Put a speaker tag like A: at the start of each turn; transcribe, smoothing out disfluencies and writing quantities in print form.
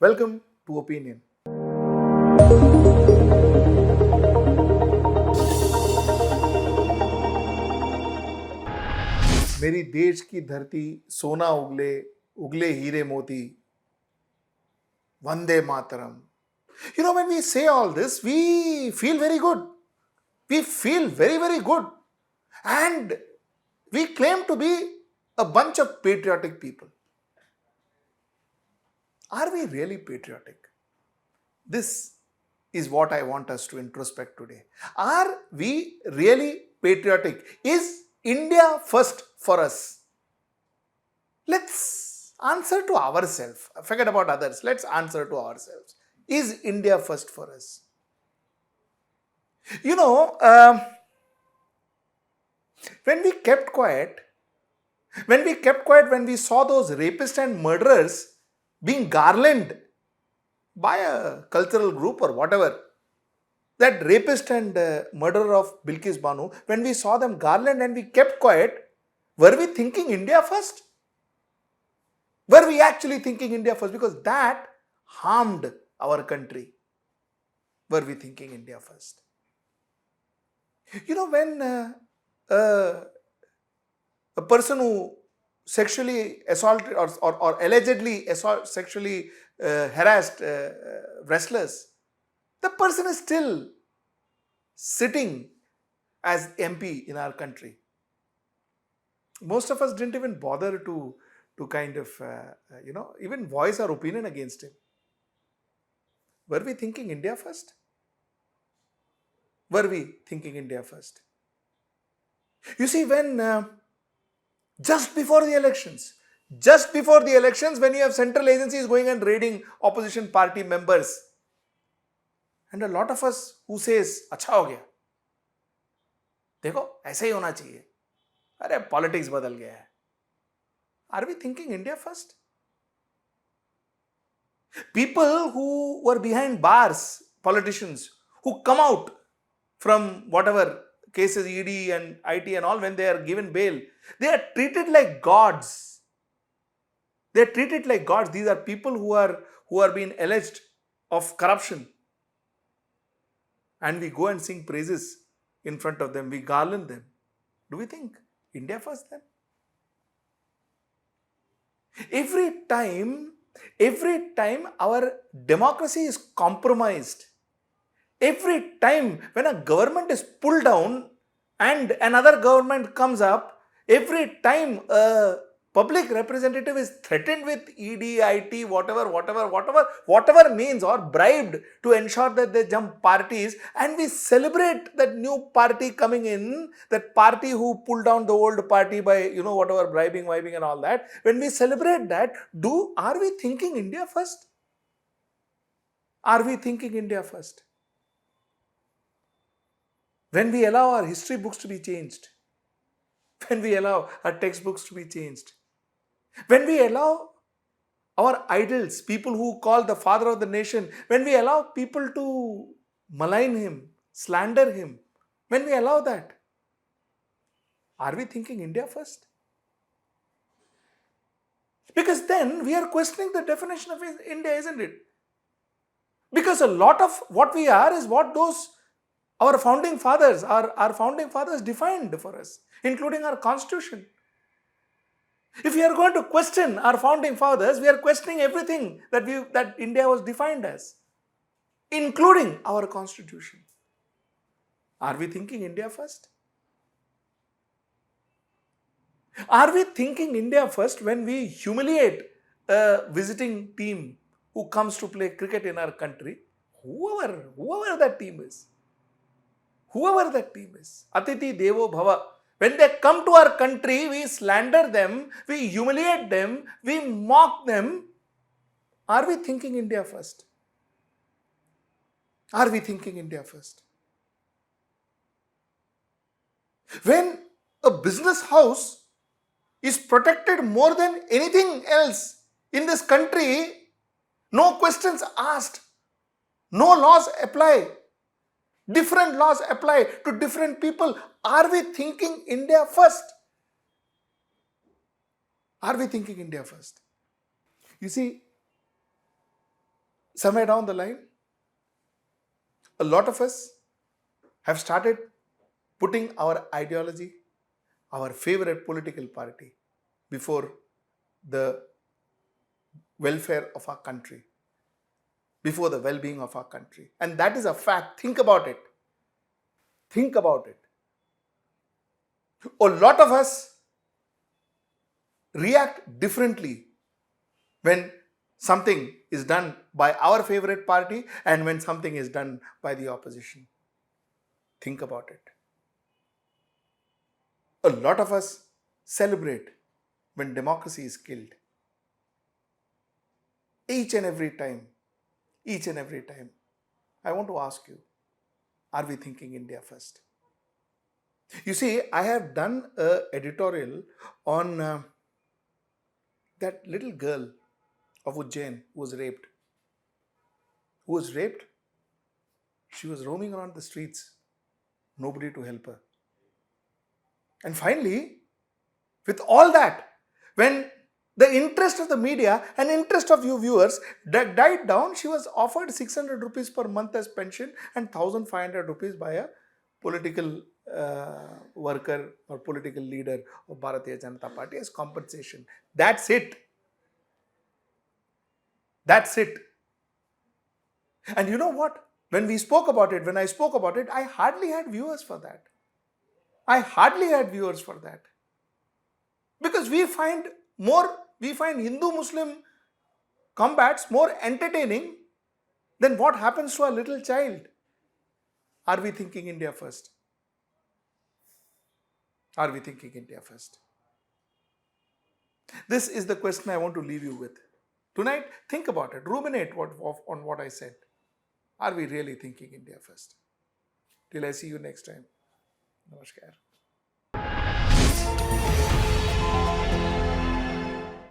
A: Welcome to Opinion. मेरी देश की धरती सोना उगले उगले हीरे मोती Vande Mataram. When we say all this, we feel very good. We feel very, very good. And we claim to be a bunch of patriotic people. Are we really patriotic? This is what I want us to introspect today. Are we really patriotic? Is India first for us? Let's answer to ourselves. Forget about others. Let's answer to ourselves. Is India first for us? When we kept quiet, when we saw those rapists and murderers being garlanded by a cultural group or whatever, that rapist and murderer of Bilkis Bano, when we saw them garland and we kept quiet, were we thinking India first? Were we actually thinking India first? Because that harmed our country. Were we thinking India first? When a person who sexually assaulted or allegedly sexually harassed wrestlers, the person is still sitting as MP in our country. Most of us didn't even bother to kind of, even voice our opinion against him. Were we thinking India first? Were we thinking India first? You see, when just before the elections, when you have central agencies going and raiding opposition party members, and a lot of us who says, अच्छा हो गया, देखो ऐसा ही होना चाहिए, अरे politics बदल गया है. Are we thinking India first? People who were behind bars, politicians who come out from whatever cases, ED and IT and all, when they are given bail, they are treated like gods. They are treated like gods. These are people who are being alleged of corruption. And we go and sing praises in front of them. We garland them. Do we think India first then? Every time our democracy is compromised, every time when a government is pulled down and another government comes up, every time a public representative is threatened with ED, IT, whatever means, or bribed to ensure that they jump parties, and we celebrate that new party coming in, that party who pulled down the old party by, whatever bribing and all that. When we celebrate that, are we thinking India first? Are we thinking India first? When we allow our history books to be changed, when we allow our textbooks to be changed, when we allow our idols, people who call the father of the nation, when we allow people to malign him, slander him, when we allow that, are we thinking India first? Because then we are questioning the definition of India, isn't it? Because a lot of what we are is what our founding fathers defined for us, including our constitution. If we are going to question our founding fathers, we are questioning everything that India was defined as, including our constitution. Are we thinking India first? Are we thinking India first when we humiliate a visiting team who comes to play cricket in our country, whoever that team is? Whoever that team is, Atiti Devo Bhava. When they come to our country, we slander them, we humiliate them, we mock them. Are we thinking India first? Are we thinking India first? When a business house is protected more than anything else in this country, no questions asked, no laws apply. Different laws apply to different people. Are we thinking India first? Are we thinking India first? You see, somewhere down the line, a lot of us have started putting our ideology, our favorite political party, before the welfare of our country, before the well-being of our country. And that is a fact. Think about it. Think about it. A lot of us react differently when something is done by our favorite party and when something is done by the opposition. Think about it. A lot of us celebrate when democracy is killed. Each and every time, I want to ask you, are we thinking India first? You see, I have done an editorial on that little girl of Ujjain who was raped. She was roaming around the streets, nobody to help her. And finally, with all that, when the interest of the media and interest of you viewers died down, she was offered 600 rupees per month as pension and 1500 rupees by a political worker or political leader of Bharatiya Janata Party as compensation. That's it. That's it. And you know what? When I spoke about it, I hardly had viewers for that. Because we find Hindu-Muslim combats more entertaining than what happens to a little child. Are we thinking India first? Are we thinking India first? This is the question I want to leave you with. Tonight, think about it. Ruminate on what I said. Are we really thinking India first? Till I see you next time. Namaskar.